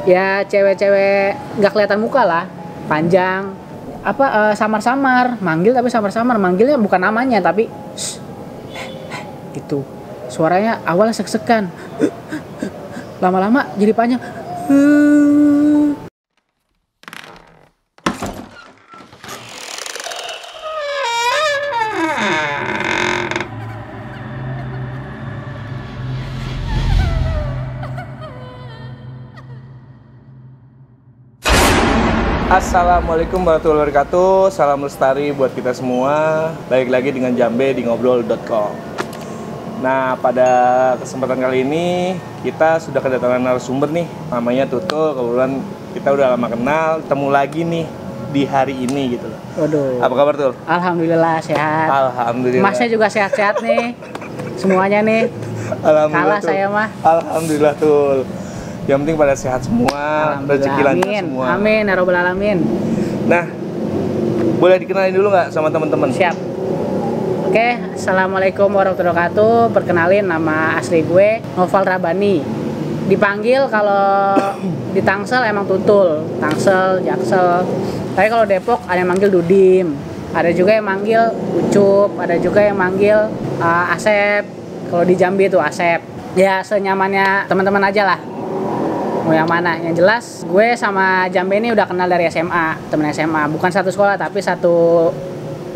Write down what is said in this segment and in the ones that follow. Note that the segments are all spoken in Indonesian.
ya cewek-cewek nggak kelihatan muka lah, panjang, samar-samar, manggil tapi samar-samar, manggilnya bukan namanya tapi gitu. Suaranya awalnya sek-sekan, lama-lama jadi panjang. Assalamualaikum warahmatullahi wabarakatuh. Salam lestari buat kita semua. Balik lagi dengan Jambe di ngobrol.com. Nah, pada kesempatan kali ini kita sudah kedatangan narasumber nih, namanya Tutul. Kebetulan kita udah lama kenal, ketemu lagi nih di hari ini gitu loh. Waduh. Apa kabar, Tul? Alhamdulillah sehat. Alhamdulillah. Masnya juga sehat-sehat nih. Semuanya nih. Alhamdulillah. Kalah saya mah. Alhamdulillah, Tul. Yang penting pada sehat semua, rezeki lancar semua. Amin, ya robbal alamin. Nah, boleh dikenalin dulu nggak sama teman-teman? Siap. Oke, assalamualaikum warahmatullahi wabarakatuh. Perkenalin, nama asli gue Noval Rabani. Dipanggil kalau di Tangsel emang Tutul, Tangsel, Jaksel. Tapi kalau Depok ada yang manggil Dudim, ada juga yang manggil Ucup, ada juga yang manggil Asep. Kalau di Jambi itu Asep. Ya senyamannya teman-teman aja lah. Mau yang mana? Yang jelas gue sama Jambe ini udah kenal dari SMA, temen SMA. Bukan satu sekolah tapi satu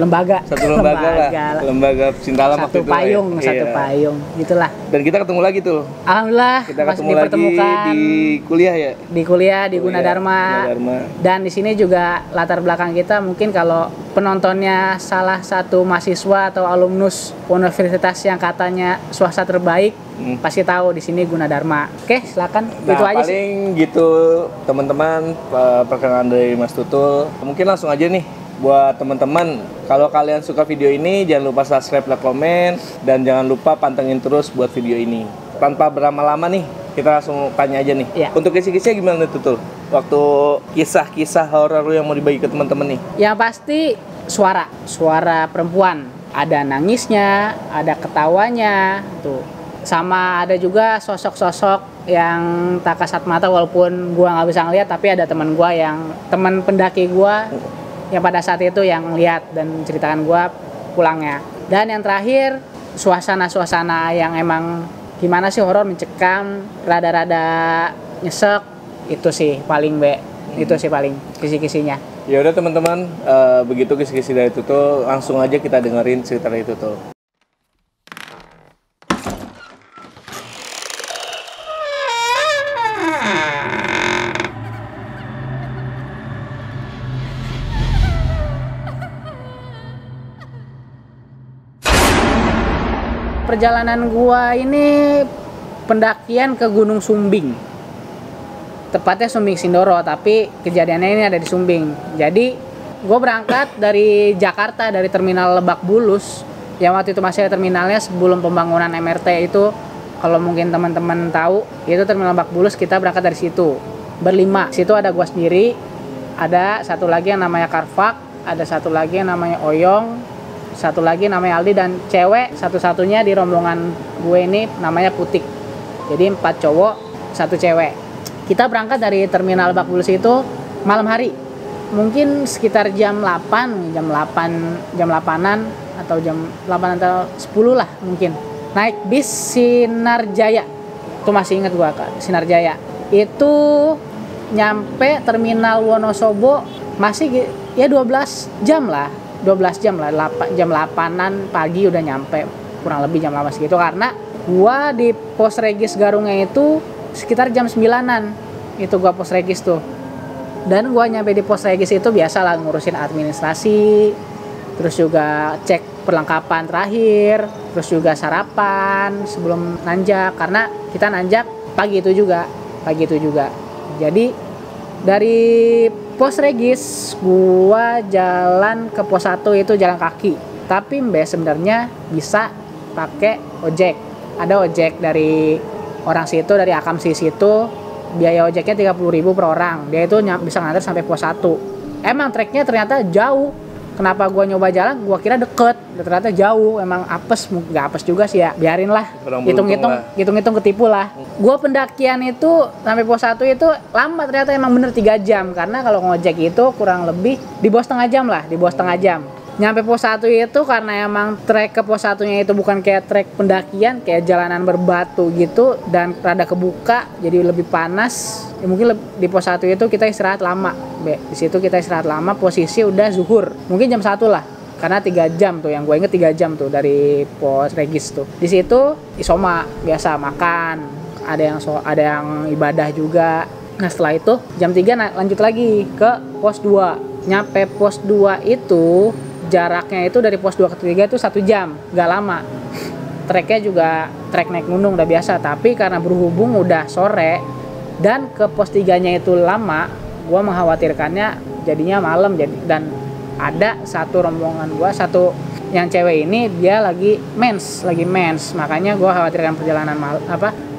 lembaga. Satu lembaga lah. Lembaga cinta alam waktu satu itu. Payung, ya. satu payung. Gitulah. Dan kita ketemu lagi tuh. Alhamdulillah Kita masih ketemu lagi dipertemukan di kuliah ya. Di kuliah di Gunadarma. Gunadarma. Dan di sini juga latar belakang kita mungkin kalau penontonnya salah satu mahasiswa atau alumnus universitas yang katanya swasta terbaik, pasti tahu di sini Gunadarma. Oke, silakan. Nah, itu aja paling sih. Gitu teman-teman, perkenalan dari Mas Tutul. Mungkin langsung aja nih buat teman-teman, kalau kalian suka video ini jangan lupa subscribe, like, komen, dan jangan lupa pantengin terus buat video ini. Tanpa berlama-lama nih, kita langsung tanya aja nih. Ya. Untuk kisi-kisinya gimana Tutul? Waktu kisah-kisah horor yang mau dibagi ke teman-teman nih. Yang pasti suara perempuan, ada nangisnya, ada ketawanya, tuh. Sama ada juga sosok-sosok yang tak kasat mata, walaupun gua nggak bisa ngeliat, tapi ada teman pendaki gua yang pada saat itu yang lihat dan menceritakan gua pulangnya. Dan yang terakhir, suasana yang emang gimana sih, horor, mencekam, rada-rada nyesek, itu sih paling itu sih paling kisi-kisinya. Ya udah teman-teman, begitu kisi-kisi dari Tutul, langsung aja kita dengerin cerita dari Tutul. Perjalanan gua ini pendakian ke Gunung Sumbing. Tepatnya Sumbing Sindoro, tapi kejadiannya ini ada di Sumbing. Jadi gua berangkat dari Jakarta, dari terminal Lebak Bulus. Yang waktu itu masih ada terminalnya sebelum pembangunan MRT itu. Kalau mungkin teman-teman tahu, itu terminal Lebak Bulus, kita berangkat dari situ. Berlima. Situ ada gua sendiri, ada satu lagi yang namanya Karfak, ada satu lagi yang namanya Oyong, satu lagi namanya Aldi, dan cewek satu-satunya di rombongan gue ini namanya Putik. Jadi 4 cowok, 1 cewek. Kita berangkat dari terminal Lebak Bulus itu malam hari. Mungkin sekitar jam 8-an atau jam 8 atau 10 lah mungkin. Naik bis Sinar Jaya. Itu masih ingat gue, Kak, Sinar Jaya. Itu nyampe terminal Wonosobo masih ya 12 jam lah, jam 8-an pagi udah nyampe, kurang lebih jam 8 segitu, karena gua di pos regis Garungnya itu sekitar jam 9-an itu gua pos regis tuh. Dan gua nyampe di pos regis itu biasalah ngurusin administrasi, terus juga cek perlengkapan terakhir, terus juga sarapan sebelum nanjak, karena kita nanjak pagi itu juga. Jadi dari pos regis gua jalan ke pos 1 itu jalan kaki. Tapi sebenarnya bisa pakai ojek. Ada ojek dari orang situ, dari Akamsi situ. Biaya ojeknya 30.000 per orang. Dia itu bisa nganter sampai pos 1. Emang treknya ternyata jauh. kenapa gua nyoba jalan, gua kira deket, ternyata jauh. Emang apes, nggak apes juga sih ya, biarin lah, hitung-hitung ketipu lah. Gua pendakian itu sampai pos 1 itu lama, ternyata emang bener 3 jam, karena kalau ngojek itu kurang lebih di bawah setengah jam lah, di bawah setengah jam. Nyampe pos 1 itu karena emang trek ke pos 1-nya itu bukan kayak trek pendakian, kayak jalanan berbatu gitu dan rada kebuka, jadi lebih panas. Ya mungkin di pos 1 itu kita istirahat lama. Di situ kita istirahat lama, posisi udah zuhur. Mungkin jam 1 lah. Karena 3 jam tuh, yang gue inget 3 jam tuh dari pos Regis tuh. Di situ isoma biasa makan, ada yang ibadah juga. Nah, setelah itu jam 3 lanjut lagi ke pos 2. Nyampe pos 2 itu jaraknya itu dari pos 2 ke 3 itu 1 jam, gak lama. Treknya juga trek naik gunung udah biasa, tapi karena berhubung udah sore dan ke pos 3-nya itu lama, gua mengkhawatirkannya jadinya malam. Dan ada satu rombongan gua, satu yang cewek ini dia lagi mens, makanya gua khawatirkan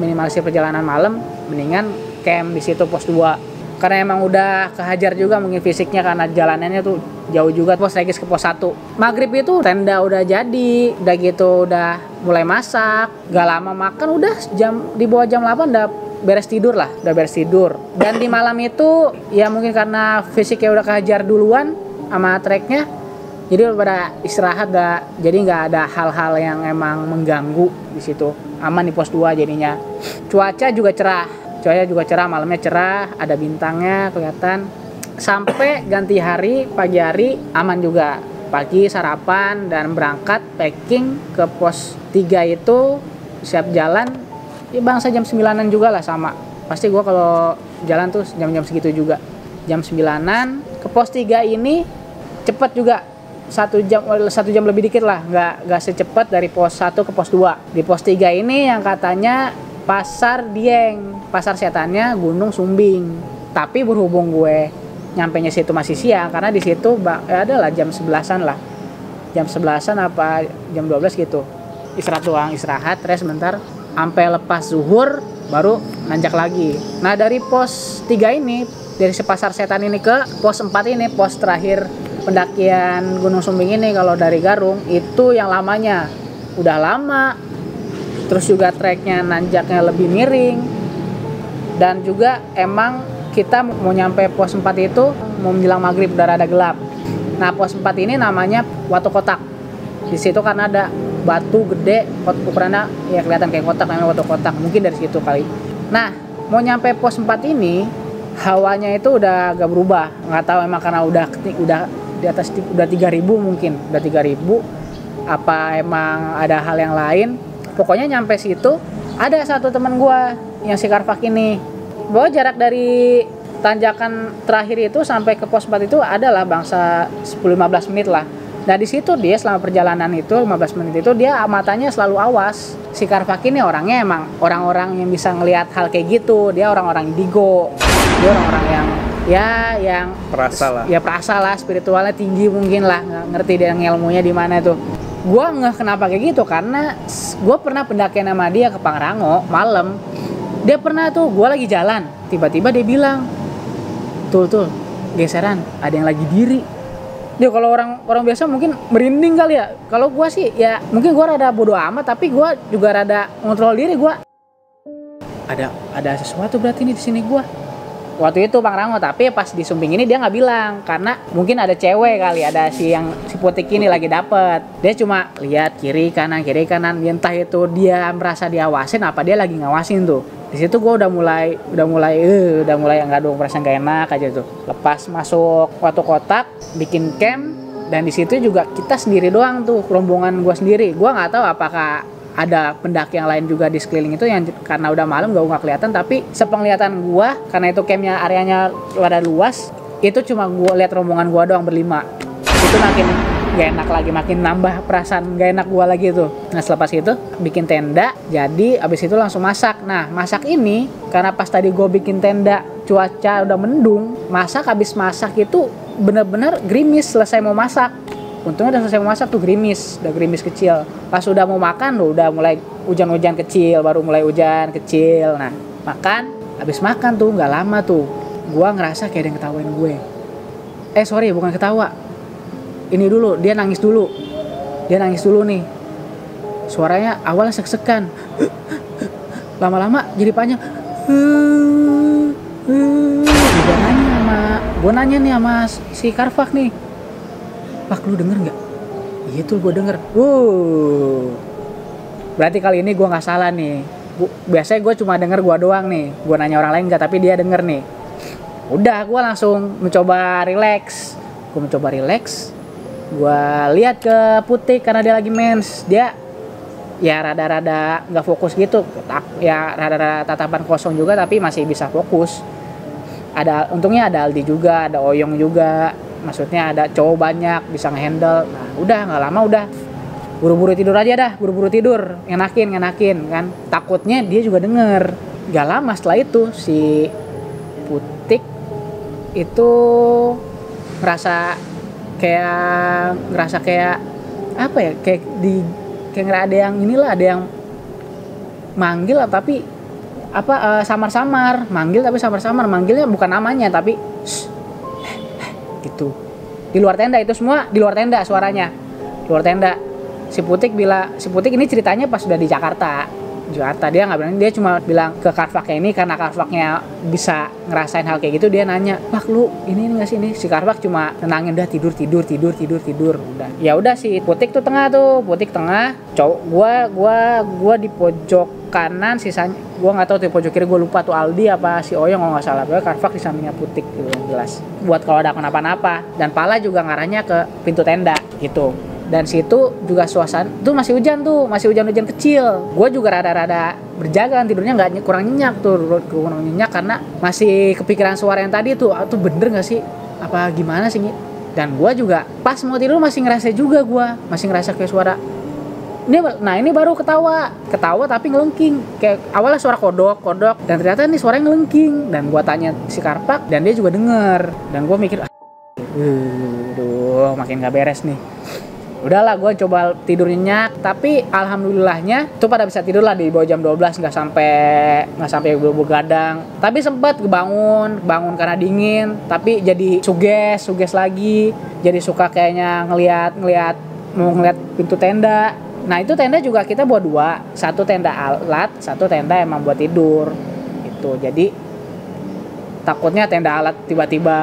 minimalisir perjalanan malam, mendingan camp di situ pos 2. Karena emang udah kehajar juga mungkin fisiknya, karena jalanannya tuh jauh juga pos Regis ke pos 1. Maghrib itu tenda udah jadi, udah gitu udah mulai masak, gak lama makan udah di bawah jam 8 udah beres tidur. Dan di malam itu ya mungkin karena fisiknya udah kehajar duluan sama treknya, jadi udah pada istirahat, jadi nggak ada hal-hal yang emang mengganggu di situ. Aman di pos 2 jadinya. Cuaca juga cerah, malamnya cerah, ada bintangnya kelihatan. Sampai ganti hari, pagi hari aman juga. Pagi sarapan dan berangkat packing ke pos 3 itu siap jalan. Ya bangsa jam 9-an juga lah sama. Pasti gue kalau jalan tuh jam-jam segitu juga. Jam 9-an ke pos 3 ini cepet juga. 1 jam lebih dikit lah, nggak secepat dari pos 1 ke pos 2. Di pos 3 ini yang katanya Pasar Dieng, pasar setannya Gunung Sumbing. Tapi berhubung gue nyampenya situ masih siang, karena di situ adalah jam 11-an lah. Jam 11-an apa jam 12 gitu. Istirahat, rest sebentar. Sampai lepas zuhur baru nanjak lagi. Nah, dari pos 3 ini, dari pasar setan ini ke pos 4 ini, pos terakhir pendakian Gunung Sumbing ini kalau dari Garung, itu yang lamanya. Udah lama. Terus juga treknya nanjaknya lebih miring, dan juga emang kita mau nyampe pos 4 itu mau menjelang maghrib, udah rada gelap. Nah, pos 4 ini namanya Watu Kotak. Di situ karena ada batu gede, ukurannya ya kelihatan kayak kotak, namanya Watu Kotak. Mungkin dari situ kali. Nah, mau nyampe pos 4 ini hawanya itu udah agak berubah. Nggak tahu emang karena udah di atas udah 3.000 mungkin, udah 3.000 apa emang ada hal yang lain. Pokoknya nyampe situ ada satu teman gua yang si Karvak ini, bahwa jarak dari tanjakan terakhir itu sampai ke pos 4 itu adalah bangsa 10-15 menit lah. Nah, di situ dia selama perjalanan itu 15 menit itu dia matanya selalu awas. Si Karvak ini orangnya emang orang-orang yang bisa ngelihat hal kayak gitu. Dia orang-orang indigo. Dia orang-orang yang perasa lah, spiritualnya tinggi mungkin lah, nggak ngerti dia ilmunya di mana itu. Gue ngeh kenapa kayak gitu, karena gue pernah pendakian sama dia ke Pangrango malam. Dia pernah tuh, gue lagi jalan, tiba-tiba dia bilang, tuh geseran, ada yang lagi diri. Dia kalau orang biasa mungkin merinding kali ya. Kalau gue sih ya mungkin gue rada bodo amat, tapi gue juga rada ngontrol diri. Gue ada sesuatu berarti nih di sini gue. Waktu itu Pangrango, tapi pas di Sumbing ini dia nggak bilang, karena mungkin ada cewek kali, ada si Putik ini lagi dapet. Dia cuma lihat kiri kanan, entah itu dia merasa diawasin apa dia lagi ngawasin tuh. Di situ gue udah mulai nggak dong, perasaan gak enak aja tuh. Lepas masuk Watu Kotak, bikin camp, dan di situ juga kita sendiri doang tuh, rombongan gue sendiri. Gue nggak tahu apakah ada pendaki yang lain juga di sekeliling itu, yang karena udah malam nggak kelihatan, tapi sepenglihatan gua, karena itu campnya areanya rada luas, itu cuma gua lihat rombongan gua doang berlima. Itu makin gak enak lagi, makin nambah perasaan gak enak gua lagi tuh. Nah, selepas itu bikin tenda, jadi abis itu langsung masak. Nah, masak ini karena pas tadi gua bikin tenda cuaca udah mendung, abis masak itu bener-bener gerimis selesai mau masak. Untungnya udah selesai memasak tuh udah gerimis kecil. Pas udah mau makan tuh udah mulai hujan-hujan kecil, baru mulai hujan kecil. Nah, habis makan tuh nggak lama tuh, gua ngerasa kayak ada yang ketawain gue. Sorry, bukan ketawa. ini dulu, dia nangis dulu nih. Suaranya awalnya sek-sekan, lama-lama jadi panjang. Gue nanya nih sama si Karvak nih, Pak lu denger nggak? Iya tuh gue denger. Berarti kali ini gue nggak salah nih. Biasanya gue cuma denger gue doang nih. Gue nanya orang lain nggak, tapi dia denger nih. Udah, gue langsung mencoba relax. Gue lihat ke Putik karena dia lagi mens. Dia ya rada-rada nggak fokus gitu. Ya rada-rada tatapan kosong juga, tapi masih bisa fokus. Untungnya ada Aldi juga, ada Oyong juga. Maksudnya ada cowok banyak bisa ngehandle. Nah udah nggak lama udah buru-buru tidur aja dah, enakin kan. Takutnya dia juga denger. Gak lama setelah itu si Putik itu ngerasa kayak apa ya, kayak ada yang manggil tapi samar-samar, manggilnya bukan namanya tapi gitu. Di luar tenda, itu semua di luar tenda suaranya. Si Putik ini ceritanya pas udah di Jakarta. Dia nggak berani, dia cuma bilang ke Karvaknya ini, karena Karvaknya bisa ngerasain hal kayak gitu, dia nanya, Pak lu ini nggak sih ini? Si Karvak cuma tenangin, udah tidur udah. Ya udah, si Putik tengah, cowok gua di pojok kanan, sisanya gua nggak tahu tuh pojok kiri, gua lupa tuh Aldi apa si Oyong kalau nggak salah. Pokoknya Karvak di sampingnya Putik gitu, yang jelas buat kalau ada kenapa-napa. Dan Pala juga ngarahnya ke pintu tenda gitu. Dan situ juga suasana tuh masih hujan kecil. Gue juga rada-rada berjaga kan, tidurnya nggak kurang nyenyak karena masih kepikiran suara yang tadi tuh bener nggak sih, apa gimana sih. Dan gue juga pas mau tidur masih ngerasa kayak suara ini baru ketawa tapi ngelengking, kayak awalnya suara kodok dan ternyata ini suaranya ngelengking. Dan gue tanya si Karpak dan dia juga denger, dan gue mikir makin nggak beres nih. Udahlah, gue coba tidur nyenyak, tapi alhamdulillahnya tuh pada bisa tidur lah di bawah jam 12, nggak sampai begadang. Tapi sempat kebangun karena dingin, tapi jadi suges lagi, jadi suka kayaknya ngelihat pintu tenda. Nah itu tenda juga kita buat 2, satu tenda alat, satu tenda emang buat tidur gitu. Jadi takutnya tenda alat tiba-tiba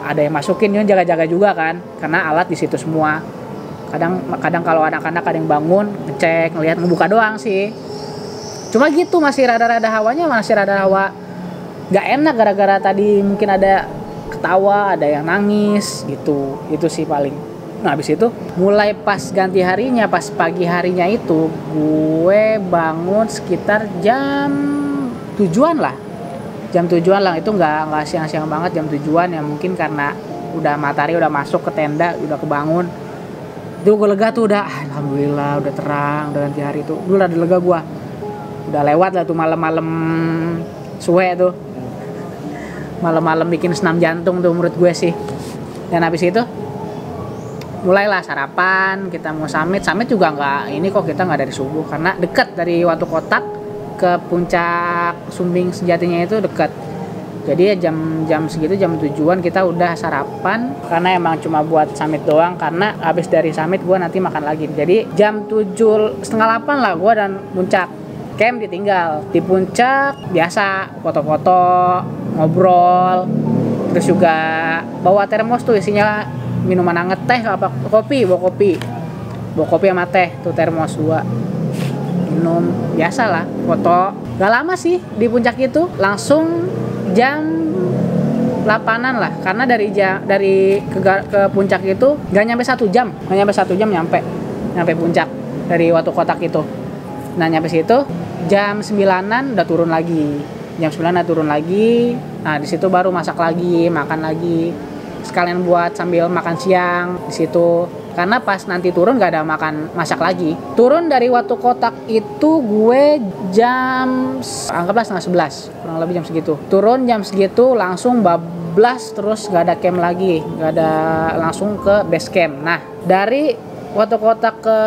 ada yang masukin, dia jaga-jaga juga kan, karena alat di situ semua. Kadang kalau anak-anak ada yang bangun, ngecek, ngelihat, ngebuka doang sih. Cuma gitu, masih rada-rada hawa nggak enak gara-gara tadi mungkin ada ketawa, ada yang nangis gitu. Itu sih paling. Nah habis itu mulai pas ganti harinya, pas pagi harinya itu gue bangun sekitar jam 7-an lah. Itu nggak siang-siang banget, jam 7-an ya, mungkin karena udah matahari udah masuk ke tenda, udah kebangun. Itu gue lega tuh, udah alhamdulillah udah terang, udah ganti hari tuh. Dulu udah lega gue. Udah lewat lah tuh malam-malam suwe tuh. Malam-malam bikin senam jantung tuh menurut gue sih. Dan habis itu mulailah sarapan, kita mau summit juga kita nggak dari subuh, karena dekat dari Watu Kotak ke puncak Sumbing sejatinya itu dekat. Jadi ya jam segitu, jam 7-an kita udah sarapan, karena emang cuma buat summit doang, karena habis dari summit gue nanti makan lagi. Jadi jam 7, setengah 8 lah gue dan puncak. Camp ditinggal di puncak, biasa foto-foto, ngobrol, terus juga bawa termos tuh isinya minuman anget, teh apa kopi, bawa kopi sama teh tuh, termos 2 minum, biasa lah, foto. Gak lama sih di puncak itu, langsung jam 8-an lah, karena dari ke puncak itu gak nyampe 1 jam, nyampe puncak dari Watu Kotak itu. Nah nyampe situ jam 9-an udah turun lagi. Nah di situ baru masak lagi, makan lagi, sekalian buat sambil makan siang di situ. Karena pas nanti turun gak ada masak lagi. Turun dari Watu Kotak itu gue anggaplah setengah 11, kurang lebih jam segitu. Turun jam segitu langsung bablas, terus gak ada camp lagi, langsung ke base camp. Nah dari Watu Kotak ke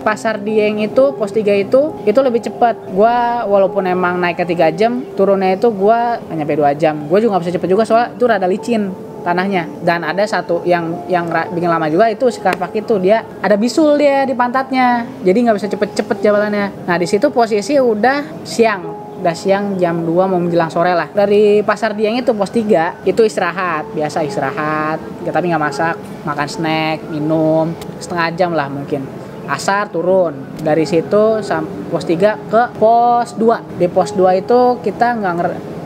Pasar Dieng itu, pos 3 itu lebih cepat. Gue walaupun emang naiknya 3 jam, turunnya itu gue nyampe 2 jam. Gue juga gak bisa cepet juga soalnya itu rada licin tanahnya. Dan ada satu yang bikin lama juga itu si Karpak itu, dia ada bisul dia di pantatnya, jadi nggak bisa cepet-cepet jalannya. Nah di situ posisi udah siang jam 2 mau menjelang sore lah. Dari Pasar Dieng itu pos 3 itu istirahat, biasa istirahat ya, tapi nggak masak, makan snack, minum setengah jam lah mungkin. Asar turun dari situ pos 3 ke pos 2. Di pos 2 itu kita nggak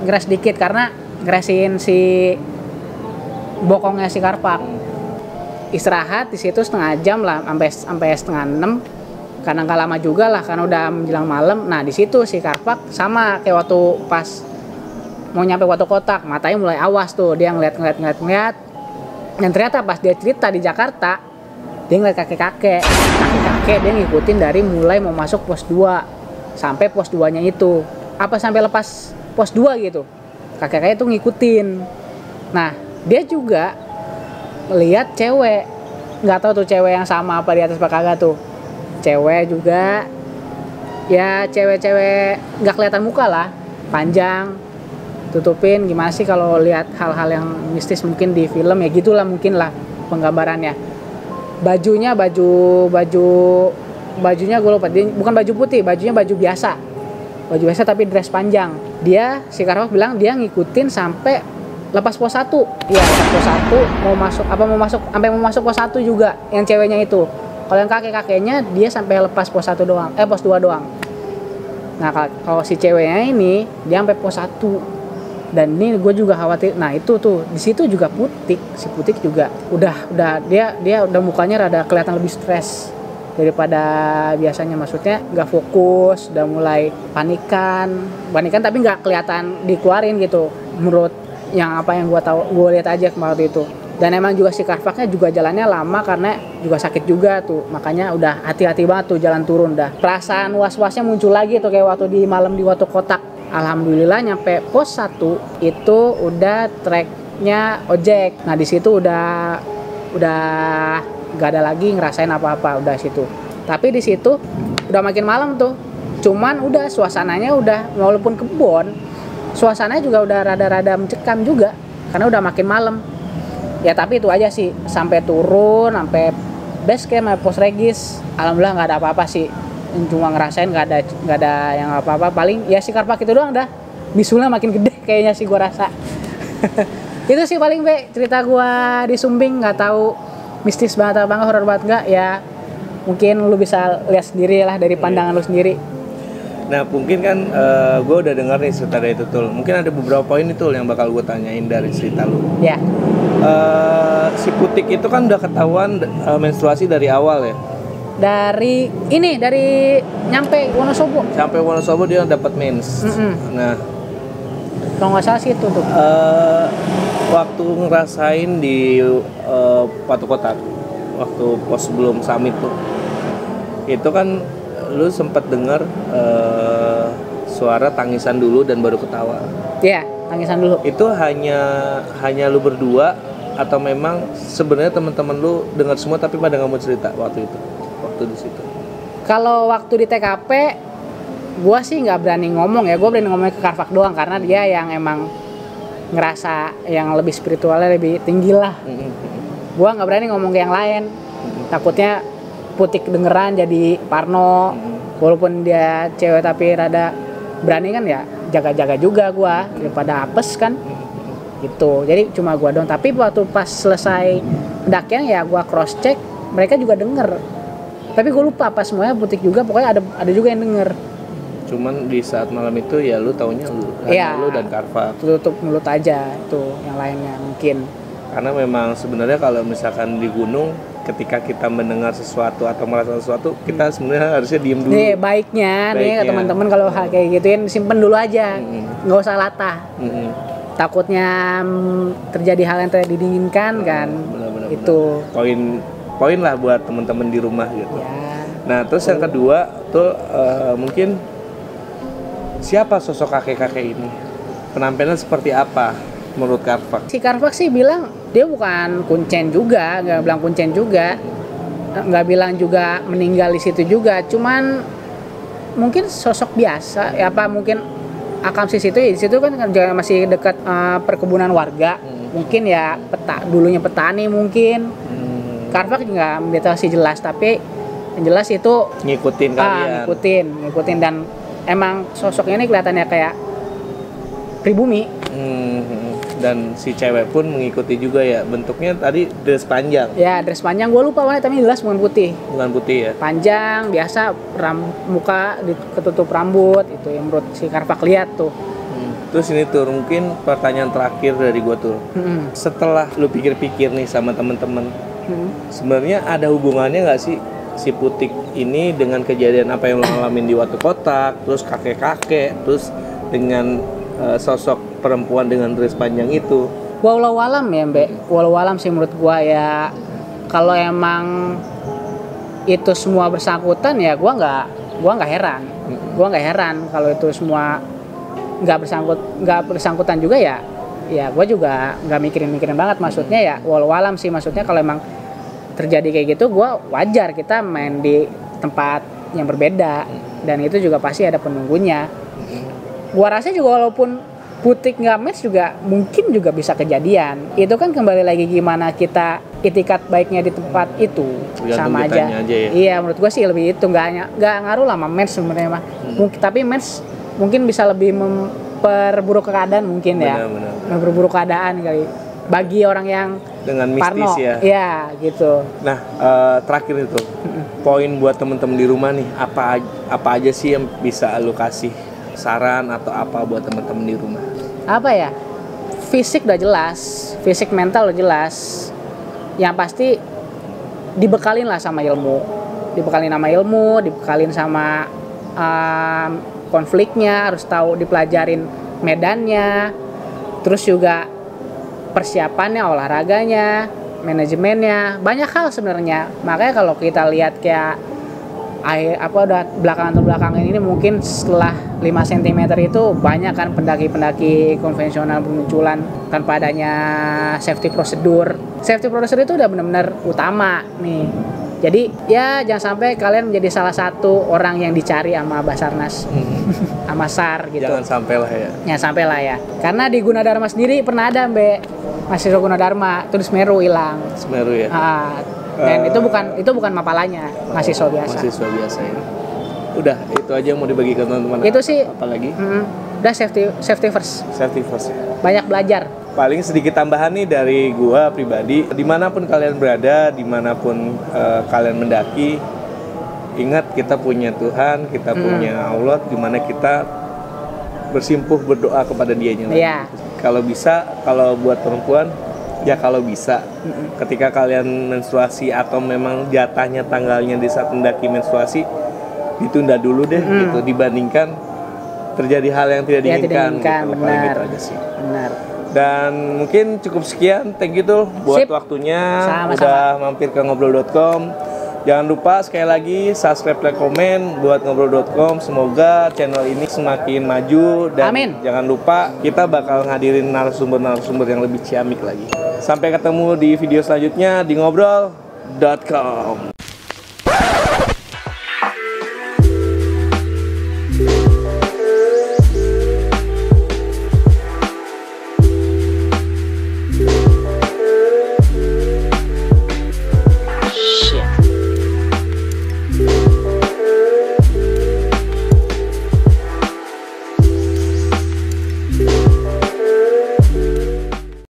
ngeres dikit karena ngeresin si bokongnya si Karpak. Istirahat di situ setengah jam lah, sampai setengah 6, karena nggak lama juga lah karena udah menjelang malam. Nah di situ si Karpak sama kayak waktu pas mau nyampe Watu Kotak, matanya mulai awas tuh, dia ngeliat. Dan ternyata pas dia cerita di Jakarta, dia ngeliat kakek dia ngikutin dari mulai mau masuk pos 2 sampai pos 2 nya itu, apa sampai lepas pos 2 gitu, kakek itu ngikutin. Nah dia juga lihat cewek, nggak tahu tuh cewek yang sama apa di atas pak kagak tuh, cewek juga ya, cewek nggak kelihatan muka lah, panjang, tutupin. Gimana sih kalau lihat hal-hal yang mistis mungkin di film ya gitulah mungkin lah penggambarannya. Bajunya gue lupa, dia bukan baju putih, bajunya baju biasa tapi dress panjang. Dia si Karpak bilang dia ngikutin sampai lepas pos 1. Iya, lepas pos 1 sampai mau masuk pos 1 juga yang ceweknya itu. Kalau yang kakeknya dia sampai lepas pos 1 doang, pos 2 doang. Nah, kalau si ceweknya ini dia sampai pos 1. Dan ini gue juga khawatir. Nah, itu tuh di situ juga si Putik juga udah dia udah mukanya rada kelihatan lebih stres daripada biasanya, maksudnya nggak fokus, udah mulai panikan tapi nggak kelihatan dikeluarin gitu menurut yang gue lihat aja kemarin itu. Dan emang juga si Karpaknya juga jalannya lama karena juga sakit juga tuh, makanya udah hati-hati banget tuh jalan turun. Dah perasaan was-wasnya muncul lagi tuh kayak waktu di malam di Watu Kotak. Alhamdulillah nyampe pos 1 itu udah treknya ojek. Nah di situ udah gak ada lagi ngerasain apa-apa udah situ. Tapi di situ udah makin malam tuh, cuman udah suasananya udah, walaupun kebon, suasananya juga udah rada-rada mencekam juga karena udah makin malam. Ya tapi itu aja sih, sampai turun sampai base camp pos Regis, alhamdulillah nggak ada apa-apa sih. Cuma ngerasain nggak ada yang apa-apa, paling ya si Karpak itu doang dah, bisulnya makin gede kayaknya sih gua rasa. Itu sih paling cerita gua di Sumbing. Nggak tahu mistis banget apa enggak, horor banget enggak ya, mungkin lu bisa lihat sendiri lah dari pandangan lu sendiri. Nah mungkin kan gue udah dengar nih cerita dari itu Tul. Mungkin ada beberapa poin itu yang bakal gue tanyain dari cerita lu. Ya. Si Putik itu kan udah ketahuan menstruasi dari awal ya. Dari nyampe Wonosobo. Sampai Wonosobo dia dapat mens. Nah, kalau nggak salah sih itu tuh. Waktu ngerasain di Watu Kotak, waktu pos sebelum summit tuh, itu kan lu sempat dengar suara tangisan dulu dan baru ketawa. Iya, tangisan dulu. Itu hanya lu berdua atau memang sebenarnya teman-teman lu dengar semua tapi pada nggak mau cerita waktu di situ? Kalau waktu di TKP, gua sih nggak berani ngomong ya. Gua berani ngomong ke Karpak doang karena dia yang emang ngerasa yang lebih spiritualnya lebih tinggi lah. Gua nggak berani ngomong ke yang lain. Takutnya Putik dengeran jadi parno. Walaupun dia cewek tapi rada berani kan ya, jaga-jaga juga gua daripada apes kan. Gitu. Jadi cuma gua doang. Tapi waktu pas selesai pendakian ya gua cross check, mereka juga denger. Tapi gue lupa apa semuanya, Putik juga, pokoknya ada juga yang denger. Cuman di saat malam itu ya lu taunya lu dan Karpak. Tutup mulut aja itu, yang lainnya mungkin. Karena memang sebenarnya kalau misalkan di gunung, ketika kita mendengar sesuatu atau merasa sesuatu, kita sebenarnya harusnya diem dulu. Nih baiknya nih teman-teman kalau hal kayak gituin simpen dulu aja, nggak usah latah. Takutnya terjadi hal yang tidak diinginkan kan. Benar-benar. Itu poin lah buat teman-teman di rumah gitu. Ya. Nah terus yang kedua tuh mungkin siapa sosok kakek-kakek ini? Penampilan seperti apa menurut Karpak? Si Karpak sih bilang dia bukan kuncen juga, nggak bilang kuncen juga, nggak bilang juga meninggal di situ juga, cuman mungkin sosok biasa. Ya apa mungkin Akamsis itu ya di situ kan juga masih dekat perkebunan warga. mungkin ya dulunya petani mungkin. Carfax nggak mendetailasi jelas, tapi yang jelas itu ngikutin kalian. ngikutin dan emang sosoknya ini kelihatannya kayak pribumi. Dan si cewek pun mengikuti juga ya, bentuknya tadi dress panjang. Ya, dress panjang, gue lupa warnanya tapi jelas bukan putih. Bukan putih ya. Panjang, biasa muka ketutup rambut, itu yang menurut si Carfax lihat tuh. Terus ini tuh mungkin pertanyaan terakhir dari gue tuh. Setelah lu pikir-pikir nih sama temen-temen, sebenarnya ada hubungannya nggak sih si Putik ini dengan kejadian apa yang lo ngalamin di Watu Kotak, terus kakek-kakek, terus dengan sosok perempuan dengan dress panjang itu? Walau alam ya Mbak, walau alam sih menurut gua ya. Kalau emang itu semua bersangkutan ya gua nggak heran. Gua nggak heran kalau itu semua nggak bersangkutan juga ya gua juga nggak mikirin banget. Maksudnya ya walau alam sih, maksudnya kalau emang terjadi kayak gitu gua wajar kita main di tempat yang berbeda dan itu juga pasti ada penunggunya. Gua rasa juga walaupun Putik nggak match juga mungkin juga bisa kejadian. Itu kan kembali lagi gimana kita itikat baiknya di tempat itu. Sama aja ya? Iya, menurut gua sih lebih itu nggak ngaruh lah sama match sebenarnya mah. Tapi match mungkin bisa lebih memperburuk keadaan mungkin ya. Memperburuk keadaan kali bagi orang yang dengan mistis parno. Ya. Iya, gitu. Nah, terakhir itu poin buat temen-temen di rumah nih, apa aja sih yang bisa lu kasih saran atau apa buat temen-temen di rumah? Apa ya? Fisik udah jelas, fisik mental udah jelas. Yang pasti dibekalin lah sama ilmu. Dibekalin sama konfliknya, harus tahu dipelajarin medannya. Terus juga persiapannya, olahraganya, manajemennya, banyak hal sebenarnya. Makanya kalau kita lihat kayak udah belakangan ini mungkin setelah 5 cm itu banyak kan pendaki-pendaki konvensional bermunculan tanpa adanya safety prosedur itu udah benar-benar utama nih. Jadi ya jangan sampai kalian menjadi salah satu orang yang dicari sama Basarnas sama SAR gitu. Jangan sampai lah ya. Karena di Gunadarma sendiri pernah ada mahasiswa Gunadarma itu di Semeru hilang. Ya. Dan itu bukan mapalanya, mahasiswa biasa ya. Udah, itu aja yang mau dibagikan teman-teman. Itu sih apalagi udah safety first ya. Banyak belajar. Paling sedikit tambahan nih dari gua pribadi, dimanapun kalian berada, dimanapun kalian mendaki, ingat kita punya Tuhan, kita punya Allah, dimana kita bersimpuh berdoa kepada Dianya. Iya. Kalau buat perempuan ya kalau bisa, ketika kalian menstruasi atau memang jatahnya tanggalnya di saat mendaki menstruasi, ditunda dulu deh gitu, dibandingkan terjadi hal yang tidak diinginkan gitu. Paling gitu aja sih. Benar. Dan mungkin cukup sekian, thank you tuh buat waktunya. Sama-sama. Udah mampir ke ngobrol.com. Jangan lupa sekali lagi subscribe, like, komen buat ngobrol.com. Semoga channel ini semakin maju dan Amin. Jangan lupa kita bakal ngadirin narasumber yang lebih ciamik lagi. Sampai ketemu di video selanjutnya di ngobrol.com.